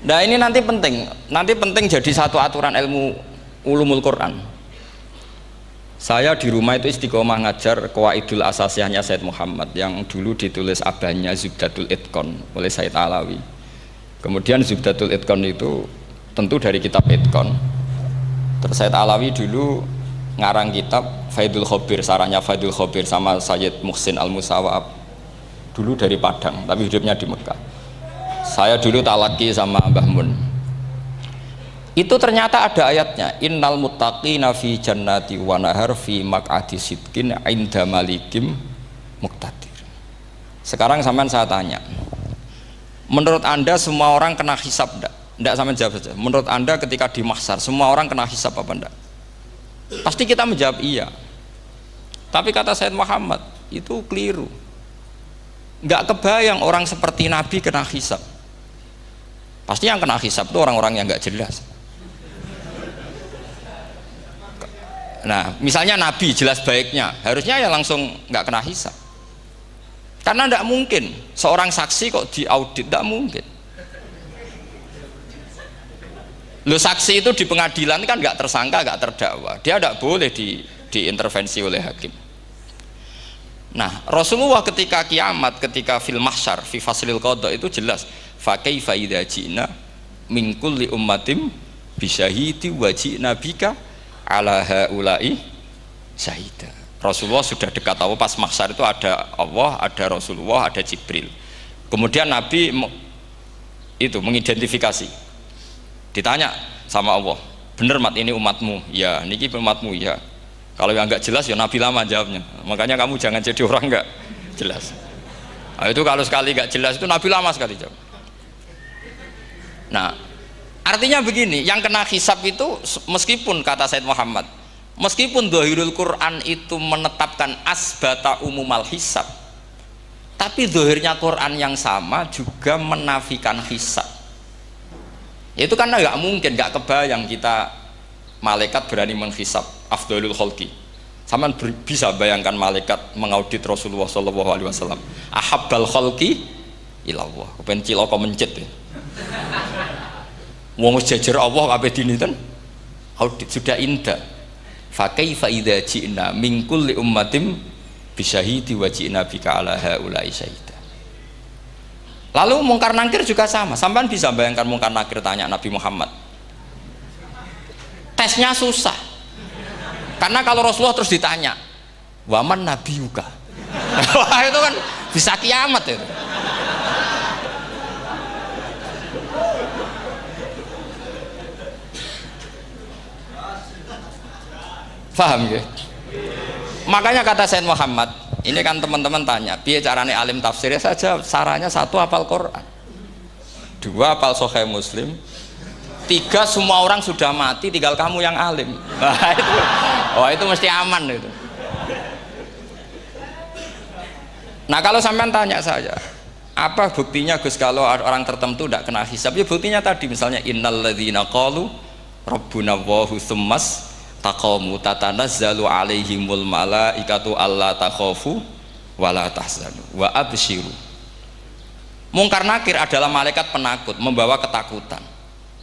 Nah ini nanti penting jadi satu aturan ilmu ulumul Quran. Saya di rumah itu istiqomah ngajar Qawaidul Asasiyahnya Said Muhammad yang dulu ditulis abahnya Zubdatul Itqan oleh Said Alawi. Kemudian Zubdatul Itqan itu tentu dari kitab Itqan. Terus Said Alawi dulu ngarang kitab Faidul Khobir, sarahnya Faidul Khobir sama Sayyid Muhsin Al-Musawab, dulu dari Padang tapi hidupnya di Mekah. Saya dulu talaki sama Mbah Mun. Itu ternyata ada ayatnya, innal muttaqina fi jannati wa nahar fi maq'adi sidqin 'inda malikim muqtadir. Sekarang sampean saya tanya, menurut Anda semua orang kena hisab enggak? Enggak, sampean jawab saja. Menurut Anda ketika di mahsyar semua orang kena hisab apa enggak? Pasti kita menjawab iya. Tapi kata Said Muhammad itu keliru. Enggak kebayang orang seperti Nabi kena hisab. Pasti yang kena hisab itu orang-orang yang enggak jelas. Nah, misalnya Nabi jelas baiknya, harusnya ya langsung nggak kena hisab. Karena tidak mungkin seorang saksi kok diaudit, tidak mungkin. Lo saksi itu di pengadilan kan nggak tersangka, nggak terdakwa, dia tidak boleh diintervensi oleh hakim. Nah, Rasulullah ketika kiamat, ketika fil mahsyar, fi faslil qada itu jelas, fa kaifa idza ji'na min kulli ummatin bisyahidi wa ji'na bika ala haula'i syahida. Rasulullah sudah dekat Allah, pas mahsyar itu ada Allah, ada Rasulullah, ada Jibril. Kemudian Nabi itu mengidentifikasi, ditanya sama Allah, bener mat ini umatmu? Ya, niki umatmu ya. Kalau yang nggak jelas ya Nabi lama jawabnya. Makanya kamu jangan jadi orang nggak jelas. Nah, itu kalau sekali nggak jelas itu Nabi lama sekali jawab. Nah, artinya begini, yang kena hisab itu meskipun kata Said Muhammad, meskipun Dhahirul Quran itu menetapkan asbata umumal hisab, tapi zahirnya Quran yang sama juga menafikan hisab. Itu karena nggak mungkin, nggak kebayang kita malaikat berani menghisab afdhalul khalqi. Sama bisa bayangkan malaikat mengaudit Rasulullah SAW, ahabbal khalqi ilallah, kepen cilaka mencit ya. Wong jajar Allah kabeh dinten audit sudah indah. Fa kaifa idza ji'na min kulli ummatin bisyahidi wa ji'na bika ala haula'i syahida. Lalu mungkar nakir juga sama. Sampean bisa bayangkan mungkar nakir tanya Nabi Muhammad. Tesnya susah. Karena kalau Rasulullah terus ditanya, "Waman nabiyuka?" Wah, itu kan bisa kiamat itu. Paham ya? Makanya kata Said Muhammad, ini kan teman-teman tanya, piye carane alim tafsirnya saja, sarannya satu hafal Quran, dua hafal Sahih Muslim, tiga semua orang sudah mati, tinggal kamu yang alim. Nah, itu, itu mesti aman itu. Nah kalau sampean tanya saya, apa buktinya Gus kalau orang tertentu tidak kena hisab? Ya buktinya tadi misalnya innalladzina qalu rabbuna Allahu tsummas taqamu tatanazzalu alaihimul malaikatu alla takhafu wala tahzanu wa absyiru. Mungkar nakir adalah malaikat penakut, membawa ketakutan.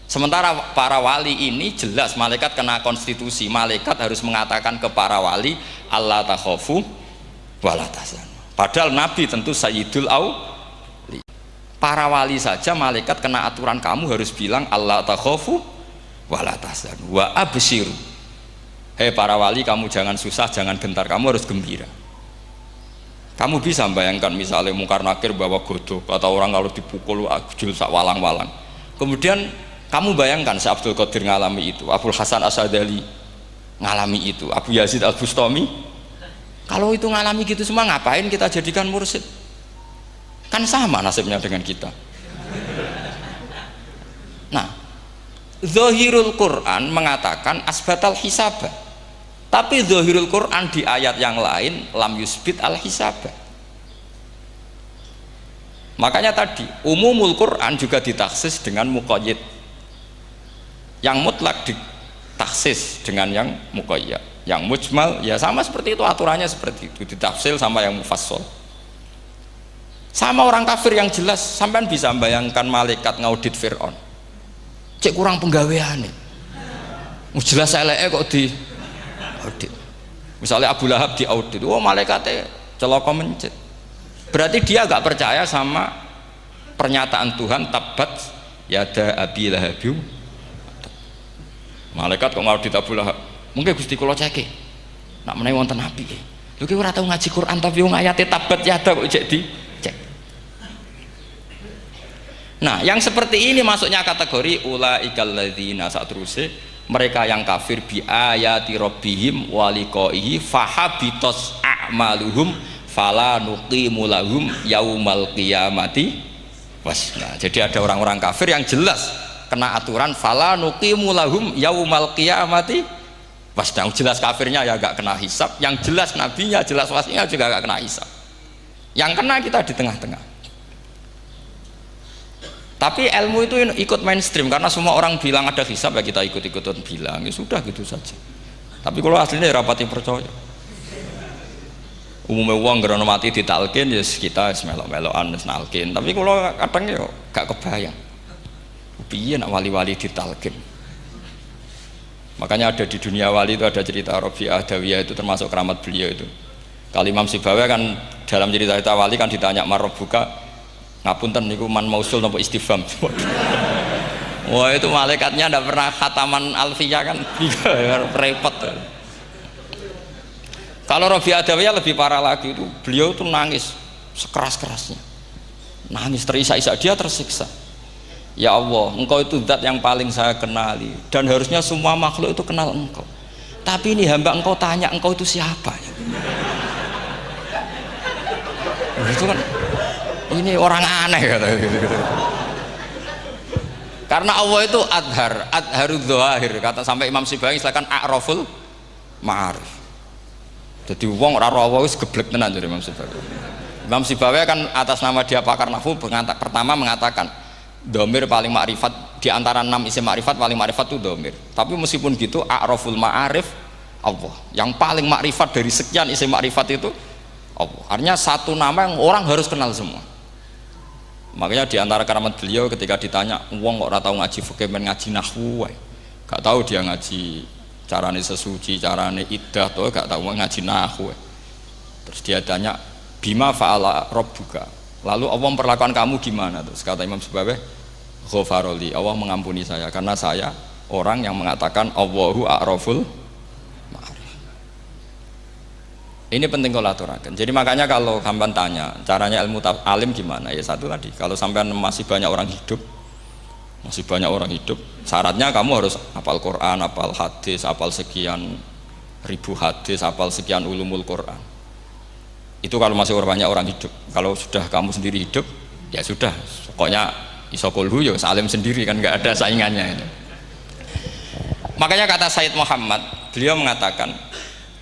Sementara para wali ini jelas malaikat kena konstitusi, malaikat harus mengatakan ke para wali alla takhafu wala tahzanu. Padahal Nabi tentu sayyidul auli. Para wali saja malaikat kena aturan, kamu harus bilang alla takhafu wala tahzanu wa absyiru. Hei para wali, kamu jangan susah, jangan gentar, kamu harus gembira. Kamu bisa bayangkan misalnya mungkar nakir bawa godok, kata orang kalau dipukul jul sak walang-walang. Kemudian kamu bayangkan si Abdul Qadir ngalami itu, Abdul Hasan Asadali ngalami itu, Abu Yazid Al Bustami. Kalau itu ngalami gitu semua, ngapain kita jadikan mursyid? Kan sama nasibnya dengan kita. Nah, Zahirul Quran mengatakan asbatal hisabah. Tapi Zahirul Quran di ayat yang lain lam yusbit al hisabah. Makanya tadi umumul Quran juga ditaksis dengan muqayyid. Yang mutlak ditaksis dengan yang muqayyad. Yang mujmal ya sama seperti itu, aturannya seperti itu, ditafsir sama yang mufassal. Sama orang kafir yang jelas, sampean bisa bayangkan malaikat ngaudit Fir'aun. cek kurang penggaweane. Jelas eleke kok di audit. Misalnya Abu Lahab di audit, oh malaikatnya celaka mencet. Berarti dia gak percaya sama pernyataan Tuhan tabat yada abi lahabiu. Malaikat kok ngaudit Abu Lahab. Mungkin Gusti kula ceke. Nak menawi wonten api. Lho ki ora tau ngaji Quran tapi wong ayate tabat yada kok cek di cek. Nah, yang seperti ini masuknya kategori ulaikal ladzina satruse mereka yang kafir bi ayati rabbihim wa liqaihi fahabitos a'maluhum fala nuqimu lahum yaumal qiyamati wasna. Jadi ada orang-orang kafir yang jelas kena aturan fala nuqimu lahum yaumal qiyamati wasna. Jelas kafirnya ya gak kena hisab, yang jelas nabinya, jelas wasinya juga gak kena hisab. Yang kena kita di tengah-tengah. Tapi ilmu itu ikut mainstream karena semua orang bilang ada hisab ya kita ikut-ikutan bilang, ya sudah gitu saja. Tapi kalau aslinya ya rapati percaya. Umumnya uang gerono mati ditalkin ya kita melok-melokan nalkin. Tapi kalau kadang ya gak kebayang. Piye nak wali-wali ditalkin. Makanya ada di dunia wali itu ada cerita Rabi'ah Dawiyah itu termasuk keramat beliau itu. Kali Imam Sibawi kan dalam cerita wali kan ditanya marabbuka ngapunten niku man mausul nopo istifham. Wah itu malaikatnya ndak pernah khataman alfiyah kan repot. Kalau Rabi'ah Adawiyah lebih parah lagi itu beliau tuh nangis sekeras-kerasnya, nangis terisak-isak, dia tersiksa. Ya Allah, engkau itu zat yang paling saya kenali dan harusnya semua makhluk itu kenal engkau. Tapi ini hamba engkau tanya engkau itu siapa? Itu kan ini orang aneh kata gitu. Karena Allah itu adharud dzahir kata sampai Imam Sibawi silakan a'raful ma'arif. Jadi wong ora Allah wis geblek tenan dari Imam Sibawi. Imam Sibawi kan atas nama dia pakar nahwu pertama mengatakan dhamir paling makrifat di antara 6 isim makrifat paling makrifat itu dhamir. Tapi meskipun gitu a'raful ma'arif Allah. Yang paling makrifat dari sekian isim makrifat itu Allah. Artinya satu nama yang orang harus kenal semua. Makanya di antara keramat beliau ketika ditanya wong kok ora tau ngaji fikih men ngaji nahwu wae. Gak tahu dia ngaji carane sesuci, carane iddah to gak tahu ngaji nahwu. Terus dia tanya bima fa'ala rabbuka. Lalu Allah memperlakukan kamu gimana? Terus kata Imam Sibawi ghafaroli, Allah mengampuni saya karena saya orang yang mengatakan Allahu a'raful ma'arif. Ini penting kalau aturakan. Jadi makanya kalau sampean tanya caranya ilmu alim gimana, ya satu tadi, kalau sampean masih banyak orang hidup, syaratnya kamu harus hafal Quran, hafal hadis, hafal sekian ribu hadis, hafal sekian ulumul Quran. Itu kalau masih banyak orang hidup. Kalau sudah kamu sendiri hidup, ya sudah, pokoknya isokulhu ya salim sendiri kan, nggak ada saingannya itu. Makanya kata Sayyid Muhammad, beliau mengatakan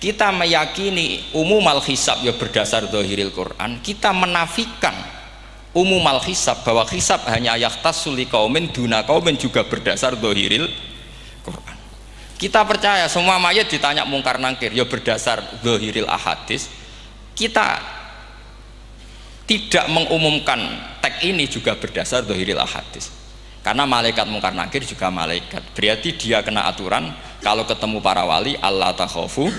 kita meyakini umumal hisab ya berdasar dzahiril Quran, kita menafikan umumal hisab bahwa hisab hanya yahtassul liqaumin duna qaumin juga berdasar dzahiril Quran. Kita percaya semua mayat ditanya mungkar nangkir ya berdasar dzahiril ahadis. Kita tidak mengumumkan teks ini juga berdasar dzahiril ahadis. Karena malaikat mungkar nangkir juga malaikat. Berarti dia kena aturan kalau ketemu para wali Allah takhafu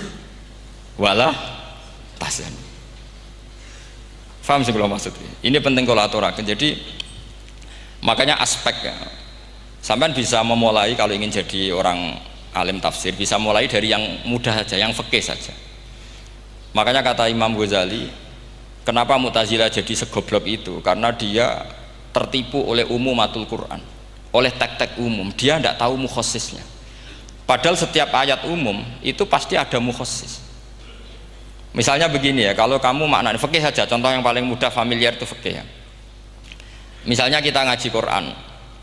wala tahzan. Faham sih kalau maksudnya? Ini penting kalau aturakan. Jadi makanya aspeknya sampean bisa memulai kalau ingin jadi orang alim tafsir bisa mulai dari yang mudah saja, yang fikih saja. Makanya kata Imam Ghazali, kenapa Mu'tazilah jadi segoblok itu? Karena dia tertipu oleh umumatul Quran, oleh teks-teks umum. Dia tidak tahu mukhassisnya. Padahal setiap ayat umum itu pasti ada mukhassis. Misalnya begini ya, kalau kamu maknanya fikih saja, contoh yang paling mudah familiar itu fikih ya. Misalnya kita ngaji Quran,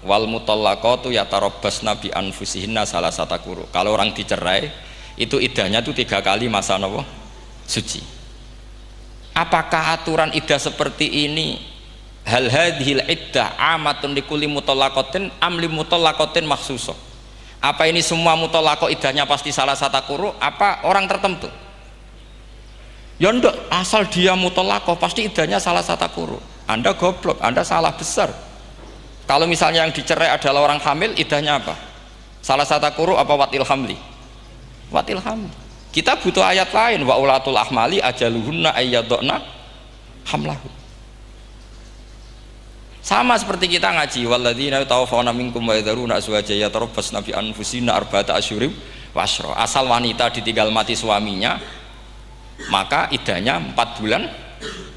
wal mutallaqatu yatarabbasna bi anfusihinna salasata quru. Kalau orang dicerai, itu iddahnya itu 3 kali masa nopo suci. Apakah aturan iddah seperti ini hal hadhil iddah amatun likulli mutallaqatin am li mutallaqatin makhsusah? Apa ini semua mutallaqah iddahnya pasti salasata quru? Apa orang tertentu? Ya enggak, asal dia mutallaqah pasti iddahnya salah satu quru. Anda goblok, Anda salah besar. Kalau misalnya yang dicerai adalah orang hamil, idahnya apa? Salah satu quru apa watil hamli? Watil hamli. Kita butuh ayat lain, wa ulatul ahmali ajaluhunna ayyadna hamlahu. Sama seperti kita ngaji, walladzina yatawaffawna minkum wa yadharuna azwajan yatarabbasna bi anfusina arba'ata asyhurin wa asyra. Asal wanita ditinggal mati suaminya, maka idahnya 4 bulan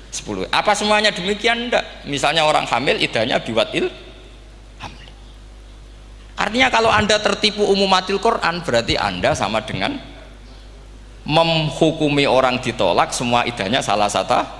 10. Apa semuanya demikian? Enggak. Misalnya orang hamil idahnya biwatil hamil. Artinya kalau Anda tertipu umumatil Quran, berarti Anda sama dengan menghukumi orang ditolak semua idahnya salah satu